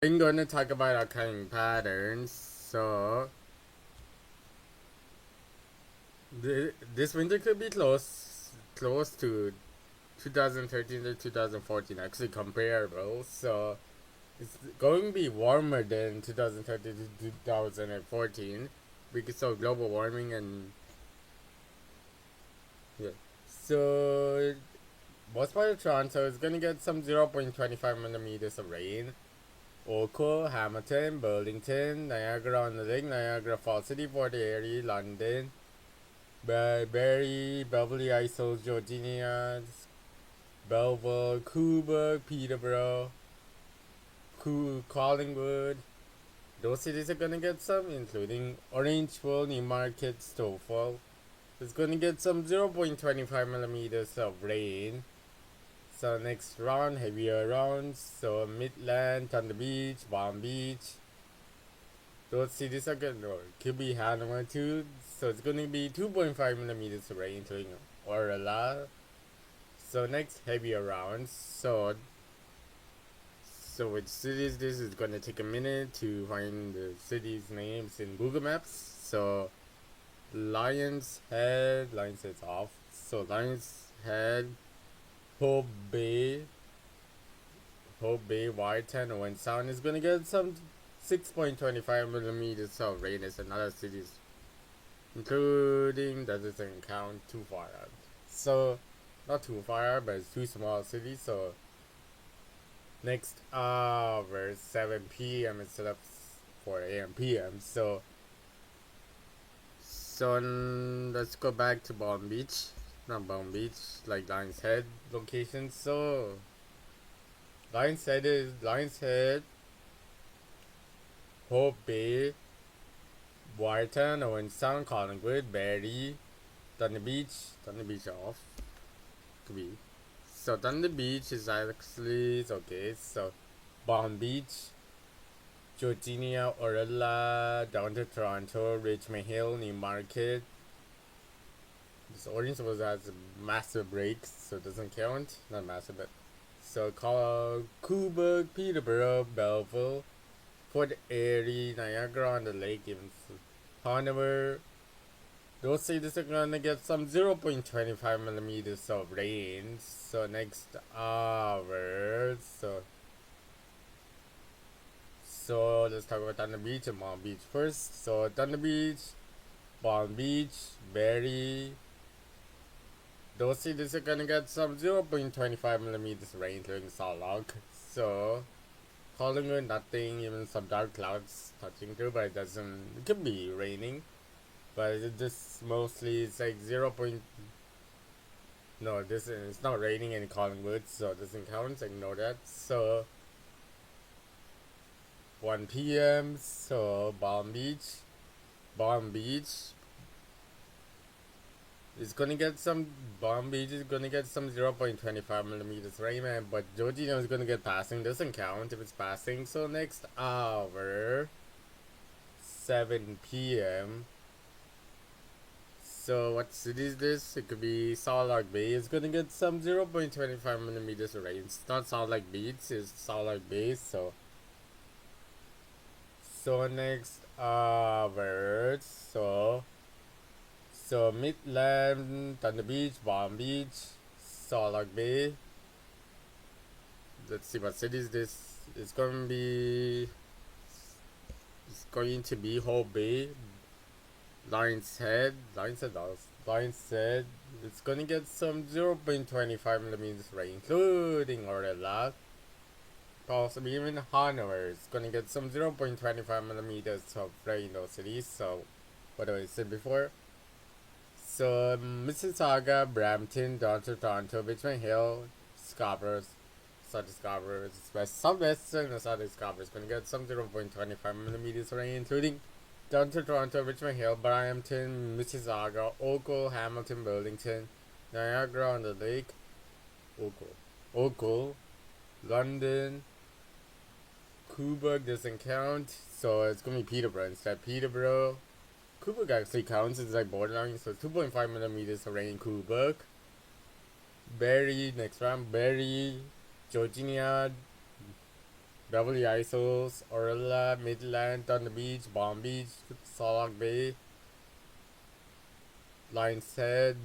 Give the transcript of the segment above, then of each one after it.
I'm going to talk about occurring patterns. So, this winter could be close to 2013 to 2014, actually comparable. So, it's going to be warmer than 2013 to 2014 because of global warming and yeah. So, most part of Toronto is going to get some 0.25 millimeters of rain. Oakville, Hamilton, Burlington, Niagara-on-the-Lake, Niagara Falls City, Port Erie, London, Barrie, Beverly Isles, Georgia, Belleville, Cobourg, Peterborough, Collingwood. Those cities are gonna get some, including Orangeville, Newmarket, Stouffville. It's gonna get some 0.25 millimeters of rain. So next round, heavier rounds. So Midland, Thunder Beach, Palm Beach. Those cities are good. Or could be Hanover too. So it's gonna be 2.5 millimeters of rain, including Orla. So next heavier rounds. So which cities this is gonna take a minute to find the cities' names in Google Maps. So Lions Head's off. So Lions Head, Hope Bay, Whitehead, Owen Sound is gonna get some 6.25 millimeters of rain as another cities, including that doesn't count too far out. So not too far, but it's two small cities. So next hour 7 p.m. instead of 4 a.m. p.m. So let's go back to Palm Beach, not Palm Beach, like Lions Head location. So Lions Head, Hope Bay, Warton, Owen Sound, Collingwood, Barrie, Thunder Beach off to be. So Thunder Beach is actually okay. So Palm Beach, Georgia, Orla, down to Toronto, Richmond Hill, Newmarket. This orange was has massive breaks, so it doesn't count. Not massive, but so call Cobourg, Peterborough, Belleville, Port Erie, Niagara-on-the-Lake, even Hanover. Those cities are gonna get some 0.25 millimeters of rain. So next hour, so let's talk about Thunder Beach and Palm Beach first. So Thunder Beach, Palm Beach, Barrie. Those cities are gonna get some 0.25 millimeters of rain, including Saltlock. So Collingwood, nothing, even some dark clouds touching through, but it doesn't. It could be raining, but it just mostly it's like 0. No, this is it's not raining in Collingwood, so it doesn't count. Ignore that. So 1 p.m. So Palm Beach is gonna get some. Palm Beach is gonna get some 0.25 millimeters rain, man. But Georgina is gonna get passing. Doesn't count if it's passing. So next hour, 7 p.m. So what city is this? It could be Salt Lake Bay. It's gonna get some 0.25 millimeters of rain. It's not Salt Lake Beach. It's Salt Lake Bay. So next hour, so Midland, Thunder Beach, Palm Beach, Salt Lake Bay. Let's see what cities this is going to be. It's going to be Hope Bay, Lions Head. It's going to get some 0.25 millimeters rain, including Orla. Possibly even Hanover is going to get some 0.25 millimeters of rain in those cities. So, what I said before. So Mississauga, Brampton, Toronto, Richmond Hill, Scarborough, Southwestern and Southern Scarborough is going to get some 0.25 millimeters of rain, including Toronto, Richmond Hill, Brampton, Mississauga, Oakville, Hamilton, Burlington, Niagara-on-the-Lake, Oakville, London, Cobourg doesn't count, so it's going to be Peterborough instead. Peterborough. Cobourg actually counts, it's like borderline, so 2.5 millimeters of rain in Cobourg. Barrie, next round, Barrie, Georgia, Beverly Isles, Orla, Midland, Thunder Beach, Palm Beach, Salak Bay, Lions Head,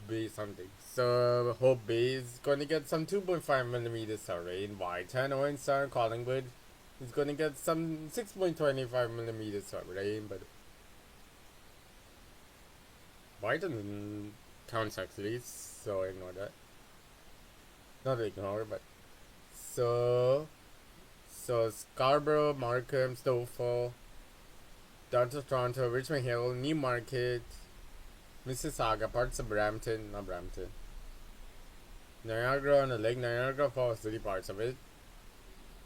Bay something. So Hope Bay is going to get some 2.5 millimeters of rain. Whiteton, Orange Sun, Collingwood is going to get some 6.25 millimeters of rain, but Whiteton counts actually, so ignore that. Not ignore, but so Scarborough, Markham, Stouffville, downtown Toronto, Richmond Hill, Newmarket, Mississauga, parts of Brampton, not Brampton, Niagara on the Lake, Niagara Falls City, parts of it,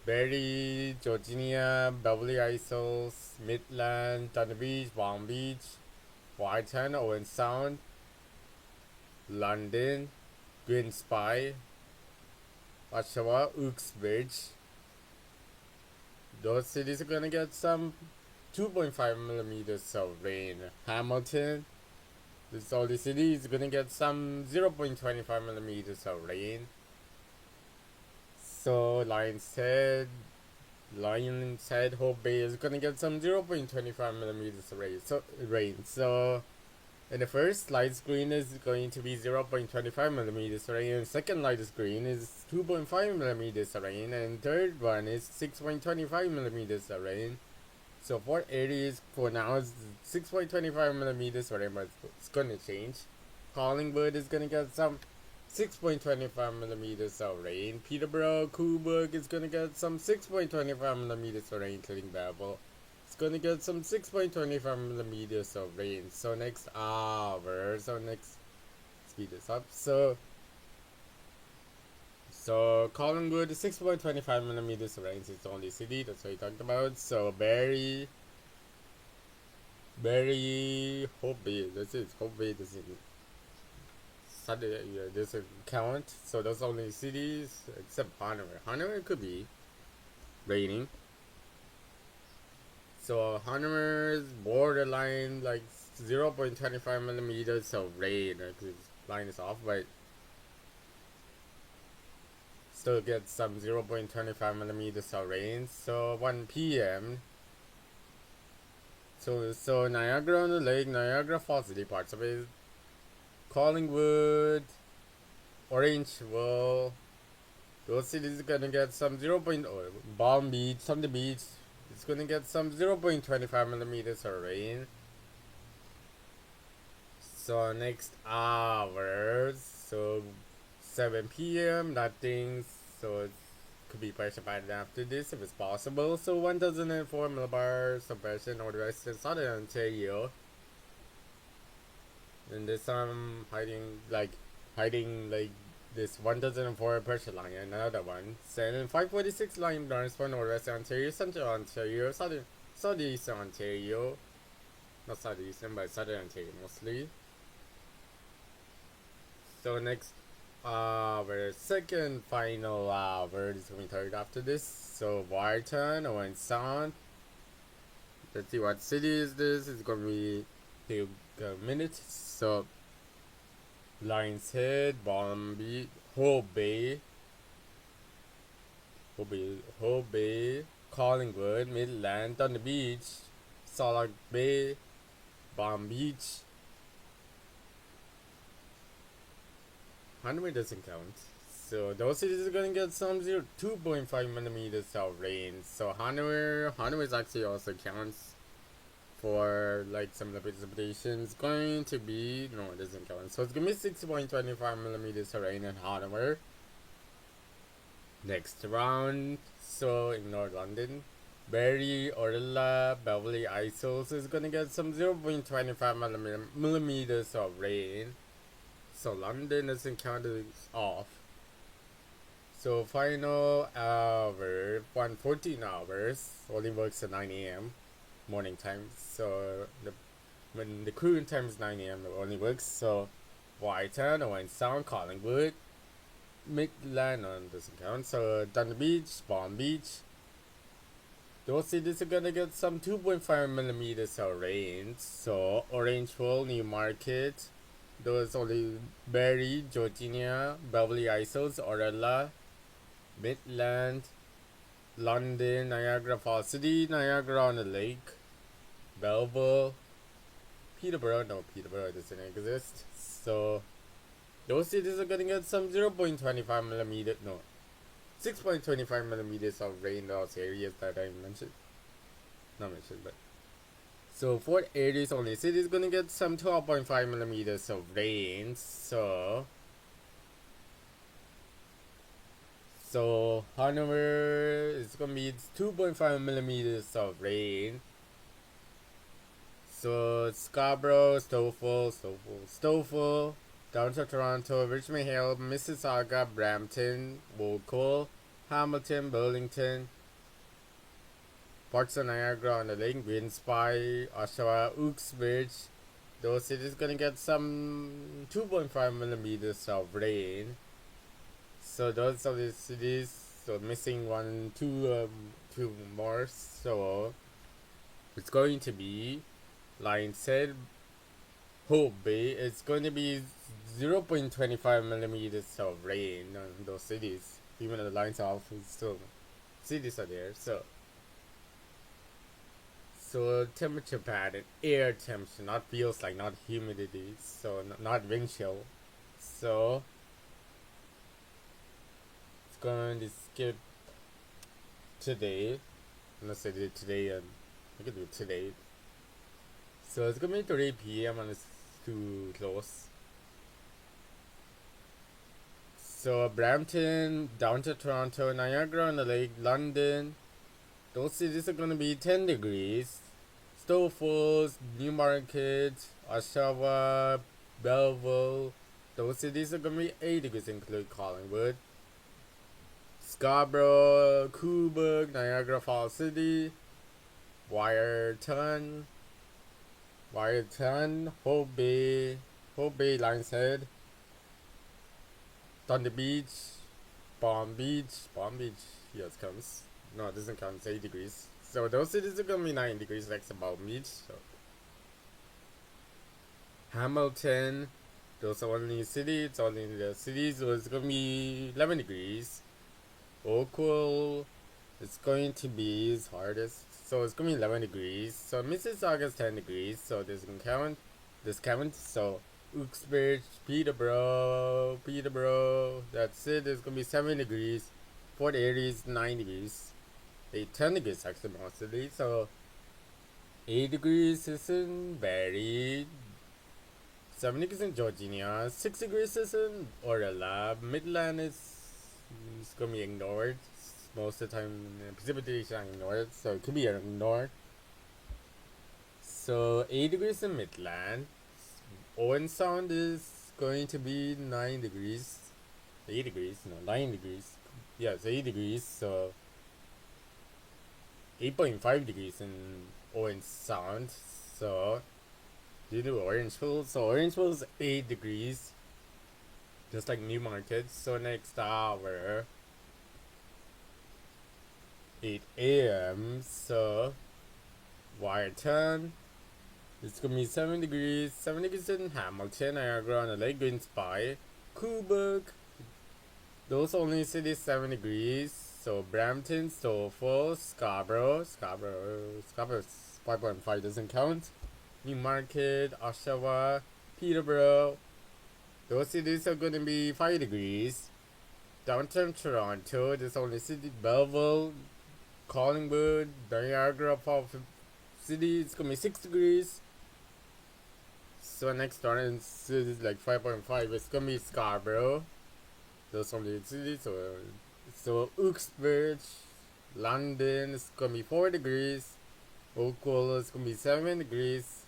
Barrie, Georginia, Beverly Isles, Midland, Thunder Beach, Palm Beach, Whiteton, Owen Sound, London, Green Spy, Oshawa, Uxbridge. Those cities are gonna get some 2.5 millimeters of rain. Hamilton, this all the city is gonna get some 0.25 millimeters of rain. So Lions Head, Hope Bay is gonna get some 0.25 millimeters of rain. So in the first, light green is going to be 0.25 millimeters of rain, and second lightest green is 2.5 millimeters of rain, and third one is 6.25 millimeters of rain. So for areas for now is 6.25 millimeters of rain, but it's gonna change. Collingwood is gonna get some 6.25 millimeters of rain. Peterborough, Cobourg is gonna get some 6.25 millimeters of rain, including Bevel. It's gonna get some 6.25 millimeters of rain. So next hour, speed this up. So Collingwood 6.25 millimeters of rain. It's the only city, that's what we talked about. So Barrie, Hope Bay, that's it. Hope Bay doesn't count. So those only cities except Hanover. Hanover could be raining. So Hanover's borderline like 0.25 millimeters of rain. Because line is off, but still get some 0.25 millimeters of rain. So 1 p.m. So Niagara on the Lake, Niagara Falls City, parts of it, Collingwood, Orangeville, those cities are gonna get some 0. Palm Beach, Thunder Beach, it's gonna get some 0.25 millimeters of rain. So next hours, so 7 p.m. nothing. So it could be precipitated after this if it's possible. So 1004 millibars suppression northwest and southern Ontario. And there's some hiding like this 1004 pressure line and another one. And 546 line runs for northwest Ontario, central Ontario, southeastern Ontario. Not southeastern, but southern Ontario mostly. So next our second final word is going to be after this. So Warton, Owen Sound. Let's see what city is this. It's going to be take a minute. So Lions Head, Bombay, Hope Bay, Collingwood, Midland, Thunder Beach, Salak Bay, Palm Beach. Hanover doesn't count. So those cities are gonna get some 2.5 millimeters of rain. So Hanover is actually also counts for like some of the precipitation. It's going to be no, it doesn't count. So it's gonna be 6.25 millimeters of rain in Hanover. Next round, so ignore London. Barrie, Orla, Beverly Isles is gonna get some 0.25 millimeters of rain. So London doesn't count, it's off. So final hour, 1:14 hours, only works at 9 a.m. morning time. So when the cruising time is 9 a.m. it only works. So Whiteton, Owen Sound, Collingwood, Midland doesn't count. So Thunder Beach, Palm Beach. Those cities are gonna get some 2.5 millimeters of rain. So Orangeville, Newmarket. Those only Barrie, Georginia, Beverly Isles, Orella, Midland, London, Niagara Falls City, Niagara on the Lake, Belleville, Peterborough. No, Peterborough doesn't exist. So those cities are gonna get some 0.25 millimeter. No, 6.25 millimeters of rain in those areas that I mentioned. Not mentioned, but so Fort Aries only city is gonna get some 12.5 millimeters of rain. So Hanover is gonna be 2.5 millimeters of rain. So Scarborough, Stouffville, downtown Toronto, Richmond Hill, Mississauga, Brampton, Woodcourt, Hamilton, Burlington, parts of Niagara on the Lake, Green Spy, Oshawa, Uxbridge. Those cities gonna get some 2.5 millimeters of rain. So those are the cities. So missing two more. So it's going to be, like said, Hope Bay. It's going to be 0.25 millimeters of rain on those cities. Even though the lines are off, still cities are there. So temperature pattern, air temperature, not feels like, not humidity. So not wind chill. So it's going to skip today. Unless I did it today, and I could do it today. So it's gonna be 3 p.m. and it's too close. So Brampton, down to Toronto, Niagara on the Lake, London, those cities are gonna be 10 degrees. Stouffville, Newmarket, Oshawa, Belleville, those cities are gonna be 8 degrees, include Collingwood. Scarborough, Cobourg, Niagara Falls City, Wyerton, Hope Bay, Lions Head, Thunder Beach, Palm Beach, here it comes. No, it doesn't count, it's 8 degrees. So those cities are gonna be 9 degrees, like about beach. So Hamilton, those are only cities, it's only the cities, so it's gonna be 11 degrees. Oakville, it's going to be its hardest, so it's gonna be 11 degrees. So Mississauga is 10 degrees, so this can count. So Uxbridge, Peterborough, that's it. It's gonna be 7 degrees. Fort Aries 9 degrees. 10 degrees actually mostly. So 8 degrees is in Barrie. 7 degrees in Georgia. 6 degrees is in Orla. Midland is gonna be ignored. Most of the time precipitation ignored, so it could be ignored. So 8 degrees in Midland. Owen Sound is going to be 9 degrees. 8 degrees, no, 9 degrees. Yeah, it's 8 degrees, so 8.5 degrees in Owen Sound. So you do Orangeville. So Orangeville is 8 degrees, just like Newmarket. So next hour, 8 a.m. So Wyerton, it's gonna be 7 degrees. 7 degrees in Hamilton, Niagara on the Lake, Green Spy, Cobourg. Those only cities 7 degrees. So Brampton, Stouffville, Scarborough 5.5 doesn't count. Newmarket, Oshawa, Peterborough. Those cities are gonna be 5 degrees. Downtown Toronto, there's only city Belleville, Collingwood, Niagara Falls City, it's gonna be 6 degrees. So next door is like 5.5, it's gonna be Scarborough. Those only cities. So Uxbridge, London, it's gonna be 4 degrees. Oakville is gonna be 7 degrees.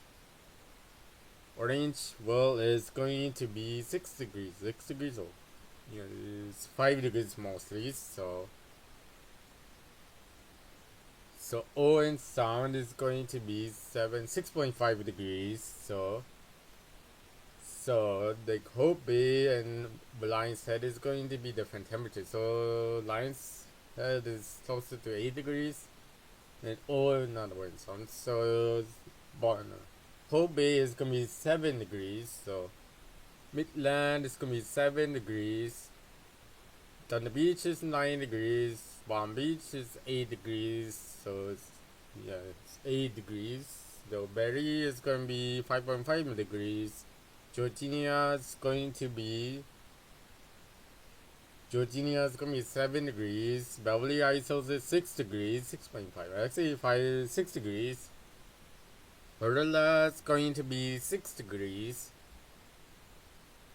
Orangeville is going to be 6 degrees. 6 degrees, oh. Yeah, it's 5 degrees mostly. So Owen Sound is going to be 6.5 degrees. So like Hope Bay and Lions Head is going to be different temperatures. So Lions Head is closer to 8 degrees, and not Owen Sound. So Hope Bay is gonna be 7 degrees. So Midland is gonna be 7 degrees. Thunder Beach is 9 degrees. Palm Beach is 8 degrees, so it's 8 degrees. So Berry is going to be 5.5 degrees. Georgia is going to be 7 degrees. Beverly Hills is 6 degrees, 6.5. Actually, 6 degrees. Marilla is going to be 6 degrees.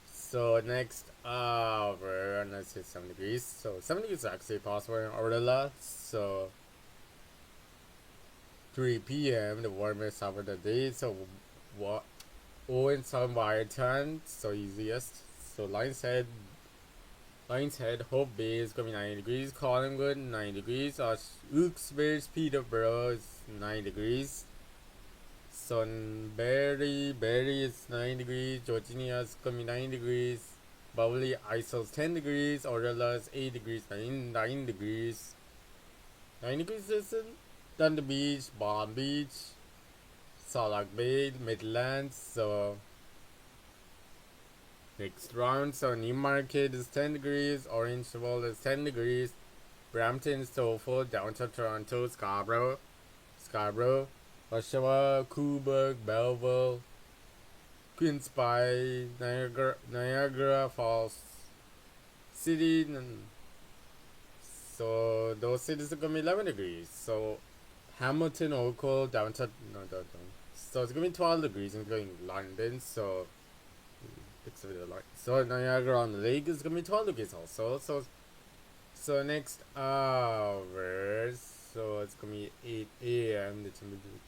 So next hour, and let's say 7 degrees. So 7 degrees is actually possible in Orilla. So 3 p.m. the warmest hour of the day. So what? Oh, and some wire turn. So easiest. So Lions Head, Hope Bay is gonna be 9 degrees. Collingwood 9 degrees. Wilkes-Barre, Peterborough is 9 degrees. Berry is 9 degrees. Georgia is gonna be 9 degrees. Beverly Isles 10 degrees. Orella is 8 degrees. 9 degrees. 9 degrees is Thunder Beach, Palm Beach, Salak Bay, Midlands. So next round, so Newmarket is 10 degrees. Orangeville is 10 degrees. Brampton, Stouffville, downtown Toronto, Scarborough, Oshawa, Cobourg, Belleville, Queens Bay, Niagara Falls City. So those cities are gonna be 11 degrees. So Hamilton, Oakville, downtown, no, downtown. So it's gonna be 12 degrees, including London. So it's a bit light. So Niagara on the Lake is gonna be 12 degrees also. So next hours. So it's gonna be 8 a.m. The temperature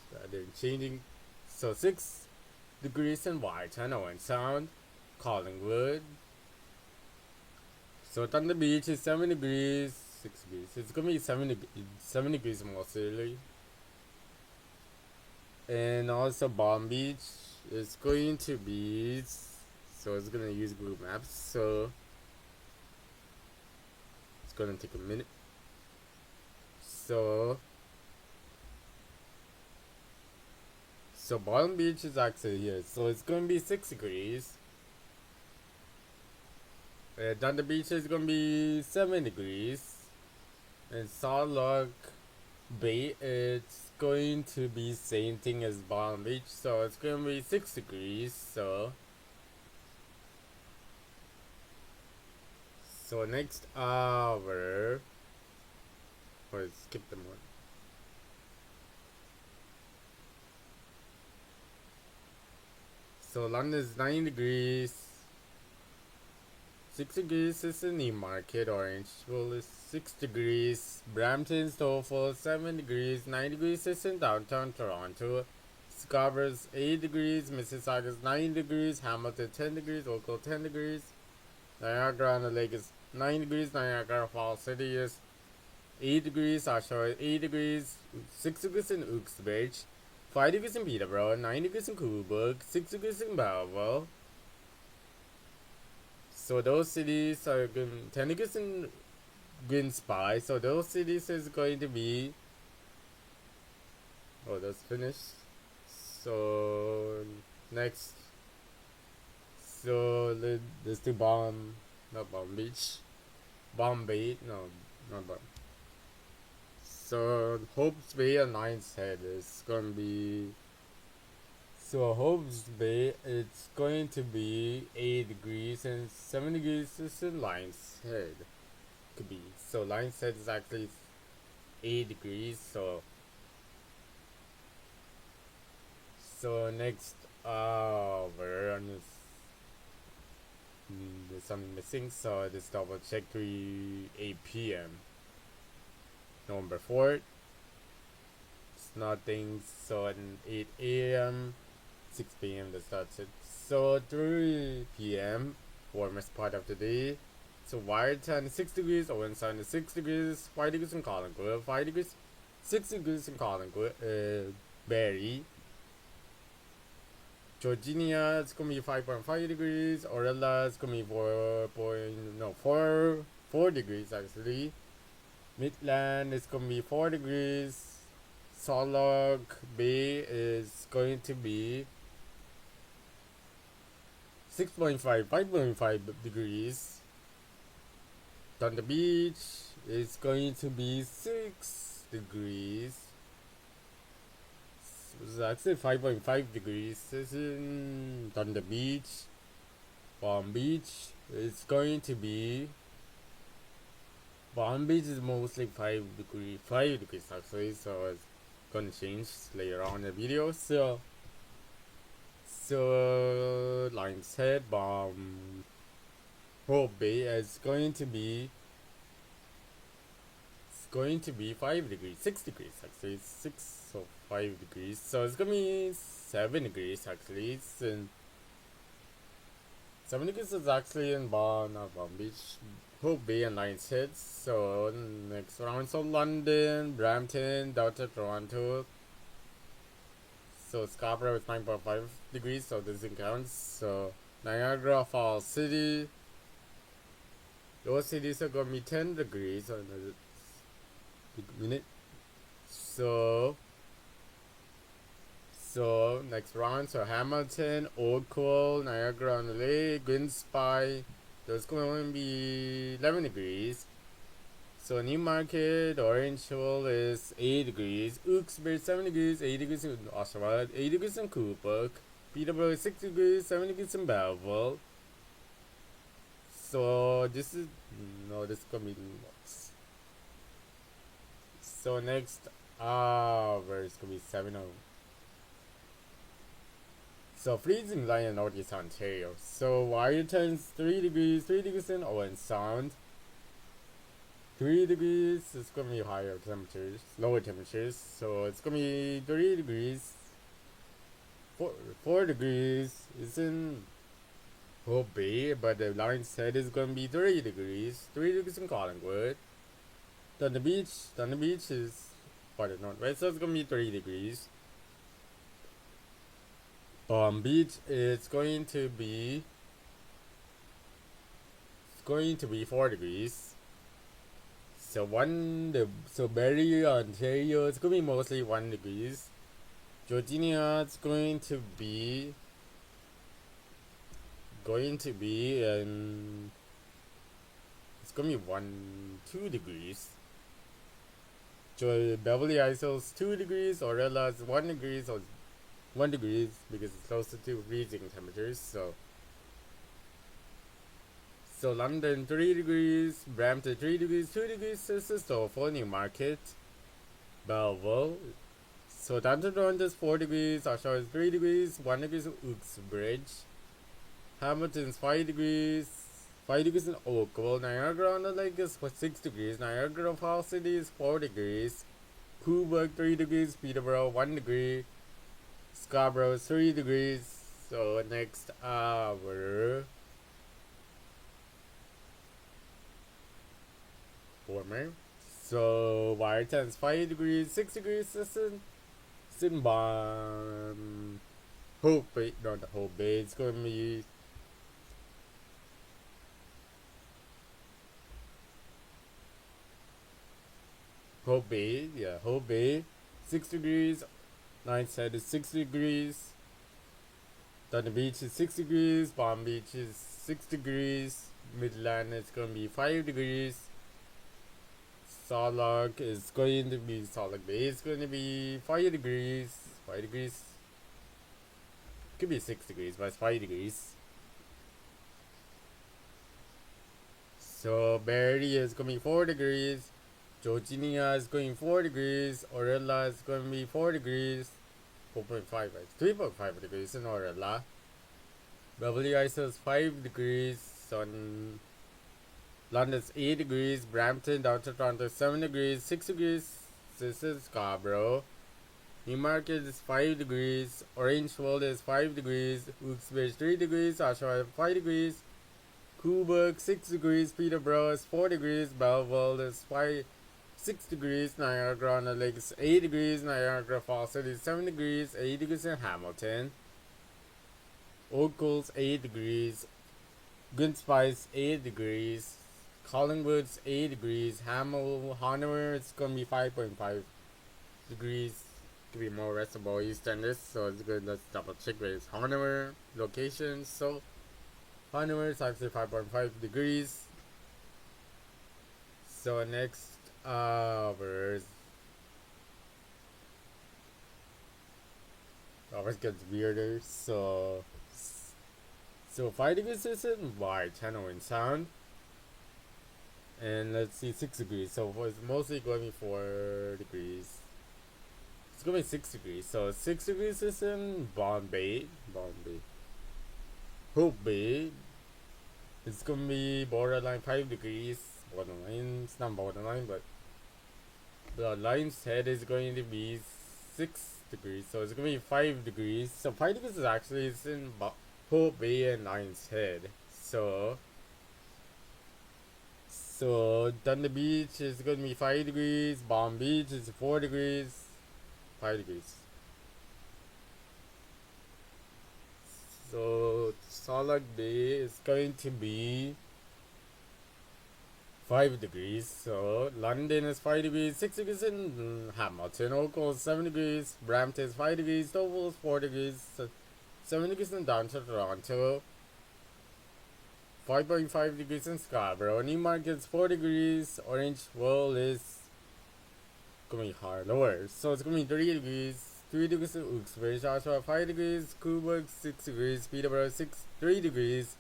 started changing. So 6 degrees in Whiteton, Owen Sound, Collingwood. So Thunder Beach is 7 degrees, 6 degrees. It's gonna be 7 degrees mostly. And also Palm Beach is going to be, so it's gonna use Google Maps. So it's gonna take a minute. So Palm Beach is actually here. So it's gonna be 6 degrees. Thunder Beach is gonna be 7 degrees. And Salak Bay, it's going to be same thing as Palm Beach, so it's gonna be 6 degrees. So next hour, or skip the one. So London is 9 degrees. 6 degrees is in Newmarket. Orangeville is 6 degrees. Brampton, Stouffville 7 degrees. 9 degrees is in downtown Toronto. Scarborough is 8 degrees. Mississauga is 9 degrees. Hamilton 10 degrees. Oakville 10 degrees. Niagara on the Lake is 9 degrees. Niagara Falls City is 8 degrees. Oshawa is 8 degrees. 6 degrees in Wilkes-Barre. 5 degrees in Peterborough. 9 degrees in Cobourg. 6 degrees in Belleville. So those cities are good. 10 degrees in Green Spy. So those cities is going to be. Oh, that's finished. So next. So let's do not Palm Beach. Bombay. No, not Bomb. So Hope's Bay and Lions Head is going to be. So Hope's Bay, it's going to be 8 degrees and 7 degrees is in Lions Head. Could be. So Lions Head is actually 8 degrees. So next hour, there's something missing. So just double check 8 p.m. November 4th. It's nothing. So at 8 a.m. 6 p.m. that's it. So 3 p.m. warmest part of the day. So Wyerton 6 degrees, Owen Sound is 6 degrees, 5 degrees in Collingwood, 5 degrees, 6 degrees in Collingwood, Barrie. Georgia it's gonna be 5.5 degrees, Orella is gonna be 4 degrees actually. Midland is gonna be 4 degrees. Salak Bay is going to be 5.5 degrees. Thunder Beach is going to be 6 degrees. It's actually 5.5 degrees. This is on the beach. Palm Beach. It's going to be. Palm Beach is mostly 5 degrees actually, so it's gonna change later on in the video. So Lion's Head, Hope Bay is going to be 5 degrees, 6 degrees actually, 6 or 5 degrees. So it's gonna be 7 degrees actually. It's in 7 degrees is actually in not Palm Beach, Hope Bay and Lion's Head. So next round, so London, Brampton, Delta, Toronto. So Scarborough is 9.5 degrees, so this doesn't count. So Niagara Falls City, those cities are gonna be 10 degrees on a minute. So next round, so Hamilton, Oakville, Niagara on the Lake, Grimsby, those going to be 11 degrees. So Newmarket, Orangeville is 8 degrees, Wilkes-Barre 7 degrees, 8 degrees in Oshawa, 8 degrees in Coolbrook, Peterborough is 6 degrees, 7 degrees in Belleville. So this is this is gonna be nuts. So next, where it's gonna be 7. So freezing line in Northeast Ontario. So Waterton's 3 degrees in Owen Sound. 3 degrees is gonna be higher temperatures, lower temperatures. So it's gonna be 3 degrees. 4 degrees is in Hope Bay, but the line said is gonna be 3 degrees. 3 degrees in Collingwood. Then the beach is farther north, right? So it's gonna be 3 degrees. Beach is going to be 4 degrees. So Barrie, Ontario, it's gonna be mostly 1 degrees. Georgia, it's going to be it's gonna be 2 degrees. Beverly Isles 2 degrees, Aurella's 1 degrees or 1 degrees because it's closer to freezing temperatures. So London 3 degrees, Brampton 3 degrees, 2 degrees Celsius, so for Newmarket, Belleville. So Downtown Toronto is 4 degrees, Oshawa is 3 degrees, 1 degree in Uxbridge. Hamilton is 5 degrees, 5 degrees in Oakville. Niagara on the Lake is 6 degrees, Niagara Falls City is 4 degrees, Coolbrook 3 degrees, Peterborough 1 degree, Scarborough is 3 degrees. So next hour, warmer. So Waterton's 5 degrees, 6 degrees. Sinbon, Hope Bay, not the Hope Bay. It's gonna be Hope Bay, yeah, Hope Bay, 6 degrees. Night side is 6 degrees. Then the beach is 6 degrees. Palm Beach is 6 degrees. Midland is going to be 5 degrees. Salt Lake Bay is going to be 5 degrees. 5 degrees. Could be 6 degrees, but it's 5 degrees. So Barrie is going to be 4 degrees. Georgia is going 4 degrees. Orella is going to be 4 degrees. 4.5, right? 3.5 degrees in Orella. Beverly Isles 5 degrees. London's 8 degrees. Brampton, Downtown Toronto 7 degrees. 6 degrees. This is Scarborough. Newmarket is 5 degrees. Orangeville is 5 degrees. Wilkes-Barre 3 degrees. Oshawa 5 degrees. Coolbrook 6 degrees. Peterborough is 4 degrees. Belleville is 6 degrees. Niagara on the Lake is 8 degrees. Niagara Falls City is 7 degrees. 8 degrees in Hamilton. Oakville's 8 degrees. Grimsby's 8 degrees. Collingwood's 8 degrees. Hanover it's gonna be 5.5 degrees. Could be more restable east than this, so it's good. Let's double check where it's Hanover location. So Hanover is actually 5.5 degrees. So next ours gets weirder. So 5 degrees is in wide channel in sound. And let's see 6 degrees. So it's mostly going to be 4 degrees. It's going to be 6 degrees. So 6 degrees is in Bombay. Hope Bay. It's going to be borderline 5 degrees. Borderline, it's not borderline, but the line's head is going to be 6 degrees. So it's going to be 5 degrees. So 5 degrees is actually it's in Hope Bay and line's head. So Thunder Beach is going to be 5 degrees. Palm Beach is 4 degrees. 5 degrees. So Salak Bay is going to be 5 degrees. So London is 5 degrees. 6 degrees in Hamilton. Oakville is 7 degrees. Brampton is 5 degrees. Deauville is 4 degrees. 7 degrees in downtown Toronto. 5.5 degrees in Scarborough. Newmarket is 4 degrees. Orangeville is going to be hard lower. So it's going to be 3 degrees. 3 degrees in Uxbridge. Oshawa 5 degrees. Coburg 6 degrees. Peterborough 3 degrees.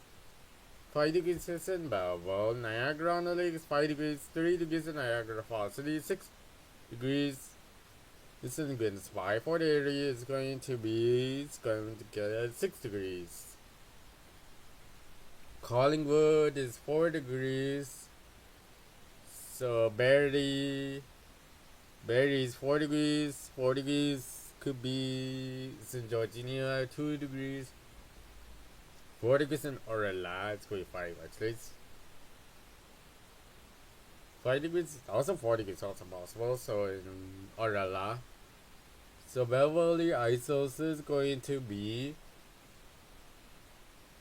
5 degrees is in Belleville. Niagara on the Lake is 5 degrees. 3 degrees in Niagara Falls City. 6 degrees. This is good. Spy Fort area is going to get 6 degrees. Collingwood is 4 degrees. So Barrie is 4 degrees. 4 degrees could be St. Georgina 2 degrees. 4 degrees in Orella. It's going to be 5 actually. It's 5 degrees, also 4 degrees also possible. So in Orella. So Beverly Isles is going to be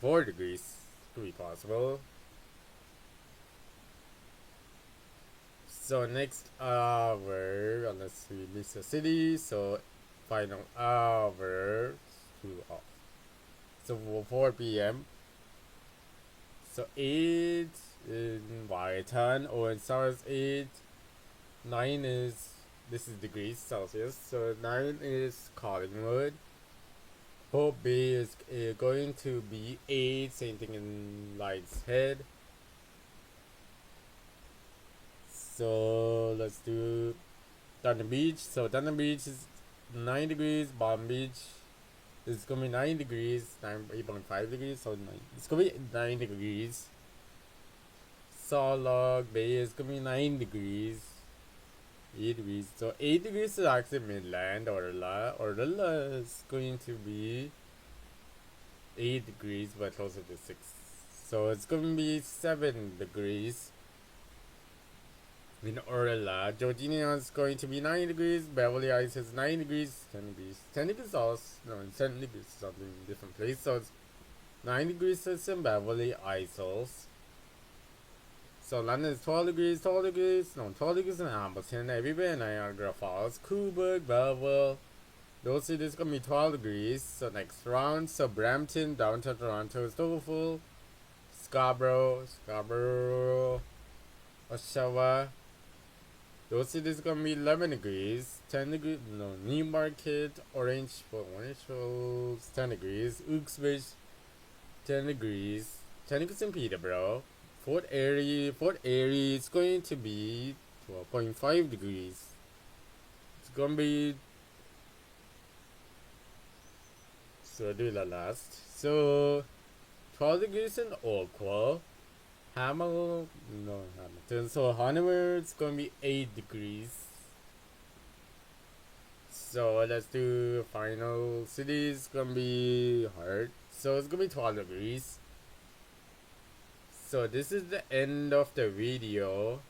4 degrees. Could be possible. So next hour, unless we miss the city, so final hour, 2 off. So 4 p.m. So 8 in Waitan, or in Stars 8, 9 is, this is degrees Celsius, so 9 is Collingwood. Hope Bay is going to be 8, same thing in Light's Head. So let's do Thunder Beach. So Thunder Beach is 9 degrees. Palm Beach is going to be 9 degrees. 8.5 degrees. So it's going to be 9 degrees. Salak Bay is going to be 9 degrees. 8 degrees. So 8 degrees is actually Midland. Orla is going to be 8 degrees, but closer to 6. So it's going to be 7 degrees. In Orla, Georgina is going to be 9 degrees. Beverly Hills is 9 degrees. 10 degrees. 10 degrees also. No, 10 degrees is something different place. So it's 9 degrees is in Beverly Isles. So London is 12 degrees. 12 degrees. No, 12 degrees in Hamilton. Everywhere in Niagara Falls. Coburg, Belleville. Those cities going to be 12 degrees. So next round. So Brampton, downtown Toronto is Deauville. Scarborough. Oshawa. Those cities gonna be 11 degrees, 10 degrees, no, Newmarket, Orangeville, 10 degrees, Uxbridge, 10 degrees, 10 degrees in Peterborough, Fort Erie is going to be 12.5 degrees. It's gonna be, so do the last, so 12 degrees in Oakville. Hamilton. So Hanover is gonna be 8 degrees. So let's do final cities. Gonna be hard. So it's gonna be 12 degrees. So this is the end of the video.